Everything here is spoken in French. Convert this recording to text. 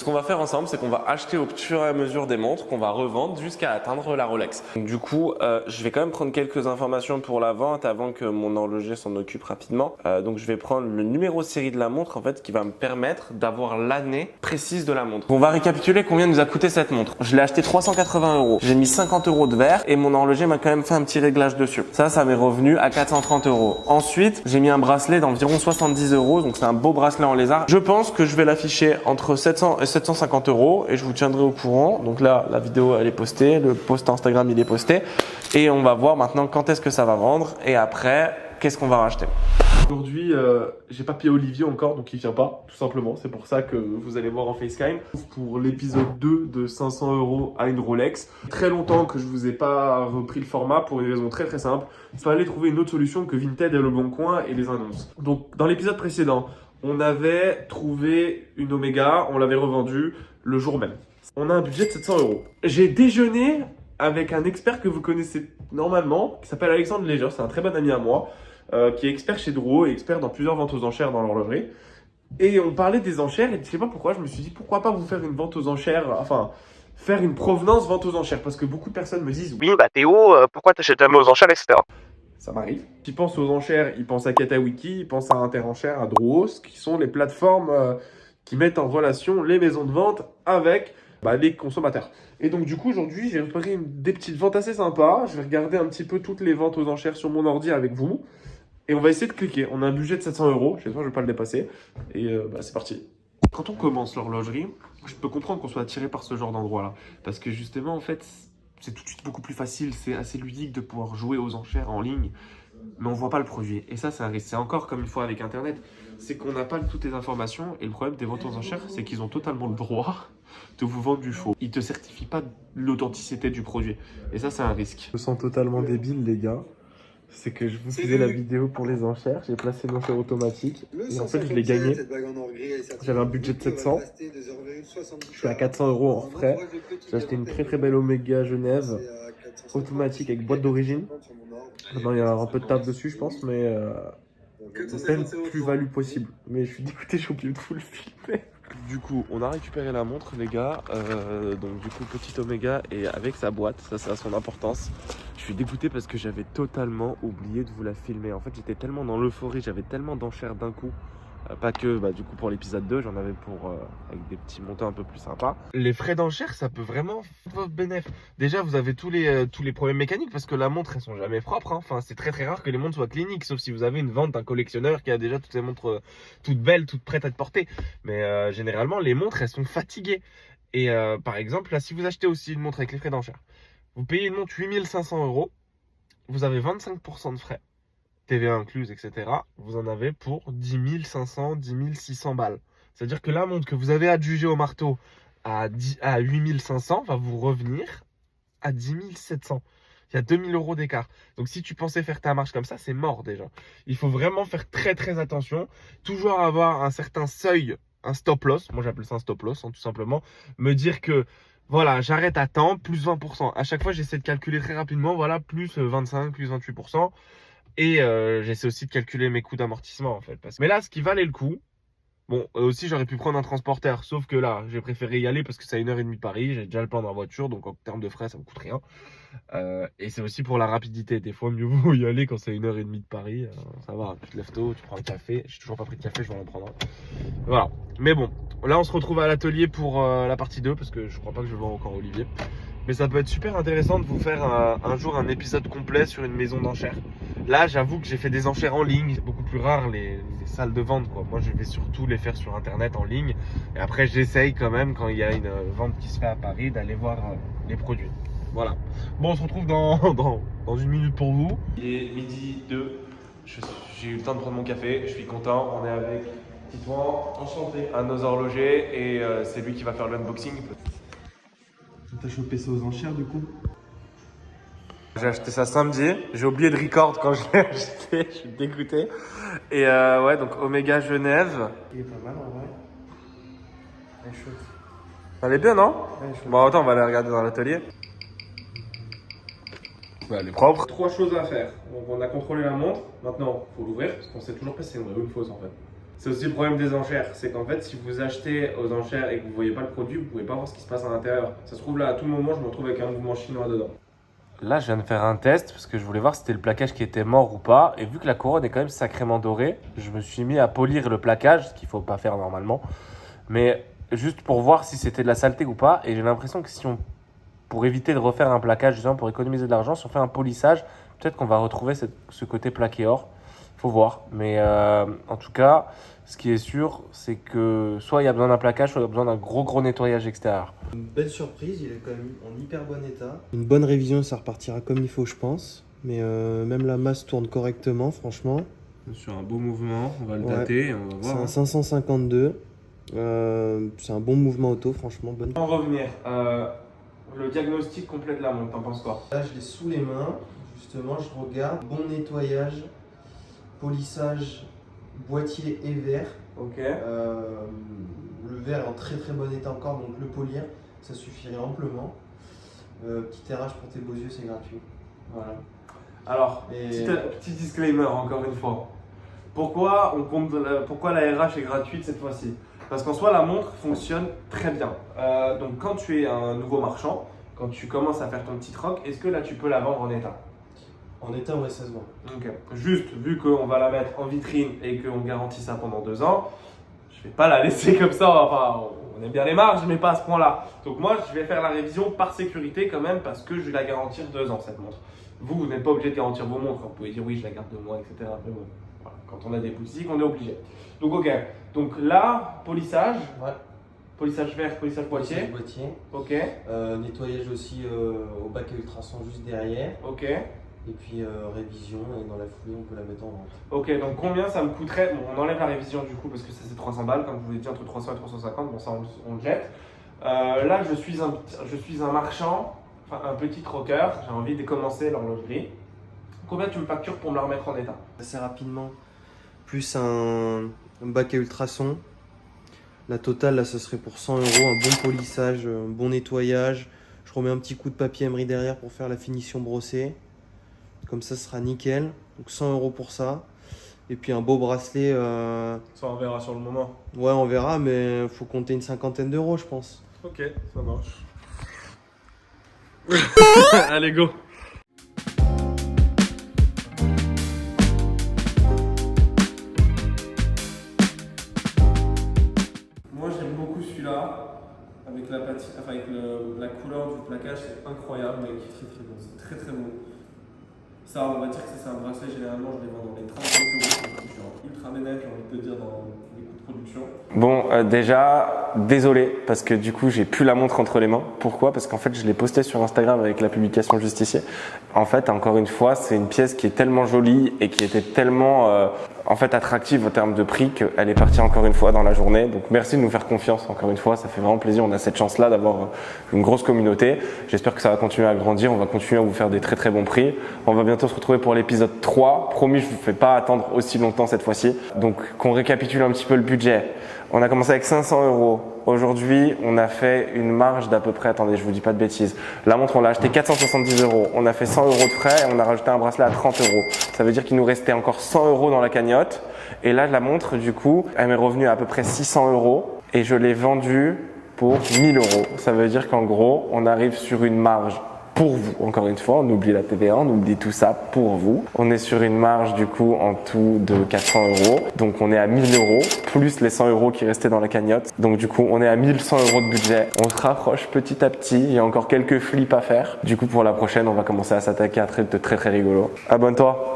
ce qu'on va faire ensemble, c'est qu'on va acheter au fur et à mesure des montres qu'on va revendre jusqu'à atteindre la Rolex. Donc, du coup, je vais quand même prendre quelques informations pour la vente avant que mon horloger s'en occupe rapidement. Donc je vais prendre le numéro de série de la montre en fait qui va me permettre d'avoir l'année précise de la montre. On va récapituler combien nous a coûté cette montre. Je l'ai acheté 380 €. J'ai mis 50 € de verre et mon horloger m'a quand même fait un petit réglage dessus. Ça m'est revenu à 430 €. Ensuite, j'ai mis un bracelet d'environ 70 €. Donc c'est un beau bracelet en lézard. Je pense que je vais l'afficher entre 700 et 750 € et je vous tiendrai au courant. Donc là, la vidéo elle est postée, le post Instagram il est posté et on va voir maintenant quand est-ce que ça va vendre et après qu'est-ce qu'on va racheter. Aujourd'hui, j'ai pas payé Olivier encore, donc il vient pas, tout simplement. C'est pour ça que vous allez voir en FaceTime. Pour l'épisode 2 de 500 € à une Rolex. Très longtemps que je vous ai pas repris le format pour une raison très simple. Il fallait trouver une autre solution que Vinted et Le Bon Coin et les annonces. Donc dans l'épisode précédent, on avait trouvé une Omega, on l'avait revendue le jour même. On a un budget de 700 €. J'ai déjeuné avec un expert que vous connaissez normalement, qui s'appelle Alexandre Léger, c'est un très bon ami à moi. Qui est expert chez Drouot et expert dans plusieurs ventes aux enchères dans l'horlogerie. Et on parlait des enchères et je sais pas pourquoi, je me suis dit pourquoi pas vous faire une vente aux enchères, enfin faire une provenance vente aux enchères parce que beaucoup de personnes me disent Oui, bah Théo, pourquoi t'achètes jamais aux enchères, etc. Ça m'arrive. Ils pensent aux enchères, ils pensent à Katawiki, ils pensent à Interenchères, à Drouot, qui sont les plateformes qui mettent en relation les maisons de vente avec les consommateurs. Et donc du coup aujourd'hui j'ai repéré des petites ventes assez sympas. Je vais regarder un petit peu toutes les ventes aux enchères sur mon ordi avec vous. Et on va essayer de cliquer. On a un budget de 700 €. J'espère que je ne vais pas le dépasser. Et c'est parti. Quand on commence l'horlogerie, je peux comprendre qu'on soit attiré par ce genre d'endroit-là. Parce que justement, en fait, c'est tout de suite beaucoup plus facile. C'est assez ludique de pouvoir jouer aux enchères en ligne. Mais on ne voit pas le produit. Et ça, c'est un risque. C'est encore comme une fois avec Internet. C'est qu'on n'a pas toutes les informations. Et le problème des ventes aux enchères, c'est qu'ils ont totalement le droit de vous vendre du faux. Ils ne te certifient pas l'authenticité du produit. Et ça, c'est un risque. Je me sens totalement débile, les gars. C'est que je vous faisais la vidéo pour les enchères, j'ai placé l'enchère automatique et en fait je l'ai gagné. J'avais un budget de 700, je suis à 400 € en frais. J'ai acheté une très belle Omega Genève automatique avec boîte d'origine. Maintenant il y a un peu de taf dessus je pense, mais pleine plus-value possible. Mais je suis dégoûté, j'ai oublié de vous le filmer. Du coup, on a récupéré la montre, les gars. Donc, du coup, petite Omega et avec sa boîte, ça a son importance. Je suis dégoûté parce que j'avais totalement oublié de vous la filmer. En fait, j'étais tellement dans l'euphorie, j'avais tellement d'enchères d'un coup. Pas que, du coup, pour l'épisode 2, j'en avais pour avec des petits montants un peu plus sympas. Les frais d'enchères, ça peut vraiment faire votre bénéfice. Déjà, vous avez tous les problèmes mécaniques parce que la montre, elles sont jamais propres. Hein. Enfin, c'est très rare que les montres soient cliniques, sauf si vous avez une vente d'un collectionneur qui a déjà toutes les montres toutes belles, toutes prêtes à être portées. Mais généralement, les montres, elles sont fatiguées. Et par exemple, là, si vous achetez aussi une montre avec les frais d'enchères, vous payez une montre 8500 €, vous avez 25% de frais. TVA incluse, etc., vous en avez pour 10 500, 10 600 balles. C'est-à-dire que la montre que vous avez adjugée au marteau à 8 500 va vous revenir à 10 700. Il y a 2000 € d'écart. Donc si tu pensais faire ta marche comme ça, c'est mort déjà. Il faut vraiment faire très attention. Toujours avoir un certain seuil, un stop loss. Moi j'appelle ça un stop loss, tout simplement. Me dire que voilà, j'arrête à temps, plus 20%. À chaque fois, j'essaie de calculer très rapidement, voilà, plus 25, plus 28%. Et j'essaie aussi de calculer mes coûts d'amortissement en fait. Mais là, ce qui valait le coup, bon, aussi j'aurais pu prendre un transporteur, sauf que là, j'ai préféré y aller parce que c'est à 1h30 de Paris, j'ai déjà le plan dans la voiture, donc en termes de frais, ça me coûte rien. Et c'est aussi pour la rapidité. Des fois, mieux vaut y aller quand c'est à 1h30 de Paris. Ça va, tu te lèves tôt, tu prends un café. J'ai toujours pas pris de café, je vais en prendre un. Voilà. Mais bon, là, on se retrouve à l'atelier pour la partie 2 parce que je crois pas que je vais voir encore Olivier. Mais ça peut être super intéressant de vous faire un jour un épisode complet sur une maison d'enchères. Là, j'avoue que j'ai fait des enchères en ligne. C'est beaucoup plus rare les salles de vente, quoi. Moi, je vais surtout les faire sur Internet en ligne. Et après, j'essaye quand même, quand il y a une vente qui se fait à Paris, d'aller voir les produits. Voilà. Bon, on se retrouve dans une minute pour vous. Il est midi 2. J'ai eu le temps de prendre mon café. Je suis content. On est avec Titouan. Enchanté. Un de nos horlogers. Et c'est lui qui va faire l'unboxing. T'as chopé ça aux enchères du coup? J'ai acheté ça samedi, j'ai oublié de record quand je l'ai acheté, je suis dégoûté. Et ouais, donc Omega Genève. Il est pas mal en vrai. Elle est chouette. Elle est bien, non? Bon, attends, on va aller regarder dans l'atelier. Ouais, elle est propre. 3 choses à faire. Donc, on a contrôlé la montre, maintenant, il faut l'ouvrir parce qu'on sait toujours pas si c'est une vraie ou une fausse en fait. C'est aussi le problème des enchères, c'est qu'en fait, si vous achetez aux enchères et que vous ne voyez pas le produit, vous ne pouvez pas voir ce qui se passe à l'intérieur. Ça se trouve là, à tout moment, je me retrouve avec un mouvement chinois dedans. Là, je viens de faire un test parce que je voulais voir si c'était le plaquage qui était mort ou pas. Et vu que la couronne est quand même sacrément dorée, je me suis mis à polir le plaquage, ce qu'il ne faut pas faire normalement. Mais juste pour voir si c'était de la saleté ou pas. Et j'ai l'impression que si on, pour éviter de refaire un plaquage, justement pour économiser de l'argent, si on fait un polissage, peut-être qu'on va retrouver ce côté plaqué or. Faut voir. Mais en tout cas, ce qui est sûr, c'est que soit il y a besoin d'un plaquage, soit il y a besoin d'un gros nettoyage extérieur. Une belle surprise, il est quand même en hyper bon état. Une bonne révision, ça repartira comme il faut, je pense. Mais même la masse tourne correctement, franchement. Sur un beau mouvement, on va le Ouais. dater et on va voir. C'est un 552. C'est un bon mouvement auto, franchement. Bonne. En revenir, le diagnostic complet de la montre, t'en penses quoi? Là, je l'ai sous les mains. Justement, je regarde. Bon nettoyage, polissage, boîtier et verre. Ok. Le verre est en très bon état encore, donc le polir, ça suffirait amplement. Petit terrage pour tes beaux yeux, c'est gratuit. Voilà. Alors, Et- petit disclaimer encore une fois. Pourquoi pourquoi la RH est gratuite cette fois-ci? Parce qu'en soi, la montre fonctionne très bien. Donc, quand tu es un nouveau marchand, quand tu commences à faire ton petit troc, est-ce que là tu peux la vendre en état? En état, ouais, ça se vend. Ok. Juste, vu qu'on va la mettre en vitrine et qu'on garantit ça pendant 2 ans, je vais pas la laisser comme ça. Enfin, on aime bien les marges, mais pas à ce point-là. Donc moi, je vais faire la révision par sécurité quand même parce que je vais la garantir 2 ans cette montre. Vous n'êtes pas obligé de garantir vos montres. Vous pouvez dire oui, je la garde 2 mois, etc. Mais bon, voilà. Quand on a des boutiques, on est obligé. Donc ok. Donc là, polissage. Ouais. Polissage vert, polissage boîtier. Boîtier. Ok. Nettoyage aussi au bac à ultrasons juste derrière. Ok. Et puis révision, et dans la foulée, on peut la mettre en vente. Ok, donc combien ça me coûterait? Bon, on enlève la révision du coup parce que ça c'est 300 balles, comme je vous l'ai dit, entre 300 et 350, bon ça on le jette. Là je suis un marchand, enfin un petit troqueur, j'ai envie de commencer l'horlogerie. Combien tu me factures pour me la remettre en état? Assez rapidement, plus un bac à ultrasons. La totale, là, ce serait pour 100 €, un bon polissage, un bon nettoyage. Je remets un petit coup de papier emery derrière pour faire la finition brossée. Comme ça, ce sera nickel. Donc 100 € pour ça. Et puis un beau bracelet. Ça on verra sur le moment. Ouais, on verra, mais il faut compter une cinquantaine d'euros, je pense. Ok, ça marche. Allez go. Moi j'aime beaucoup celui-là, avec la couleur du plaquage, c'est incroyable mec, c'est très bon, c'est très bon. Ça on va dire que c'est un bracelet, généralement je les vends dans les 35 €, c'est genre ultra bénéfique, j'ai envie de te dire, dans les coûts de production. Bon, déjà, désolé, parce que du coup j'ai plus la montre entre les mains. Pourquoi? Parce qu'en fait je l'ai posté sur Instagram avec la publication juste ici. En fait, encore une fois, c'est une pièce qui est tellement jolie et qui était tellement en fait attractive en termes de prix qu'elle est partie encore une fois dans la journée. Donc merci de nous faire confiance encore une fois, ça fait vraiment plaisir. On a cette chance là d'avoir une grosse communauté. J'espère que ça va continuer à grandir, on va continuer à vous faire des très bons prix. On va bientôt se retrouver pour l'épisode 3. Promis, je ne vous fais pas attendre aussi longtemps cette fois-ci. Donc qu'on récapitule un petit peu le budget. On a commencé avec 500 €. Aujourd'hui, on a fait une marge d'à peu près, attendez, je vous dis pas de bêtises. La montre, on l'a acheté 470 €. On a fait 100 € de frais et on a rajouté un bracelet à 30 €. Ça veut dire qu'il nous restait encore 100 € dans la cagnotte. Et là, la montre, du coup, elle m'est revenue à peu près 600 € et je l'ai vendue pour 1000 €. Ça veut dire qu'en gros, on arrive sur une marge pour vous. Encore une fois, on oublie la TVA, on oublie tout ça pour vous. On est sur une marge du coup en tout de 400 €. Donc on est à 1000 € plus les 100 € qui restaient dans la cagnotte. Donc du coup, on est à 1100 € de budget. On se rapproche petit à petit. Il y a encore quelques flips à faire. Du coup, pour la prochaine, on va commencer à s'attaquer à un truc de très rigolo. Abonne-toi.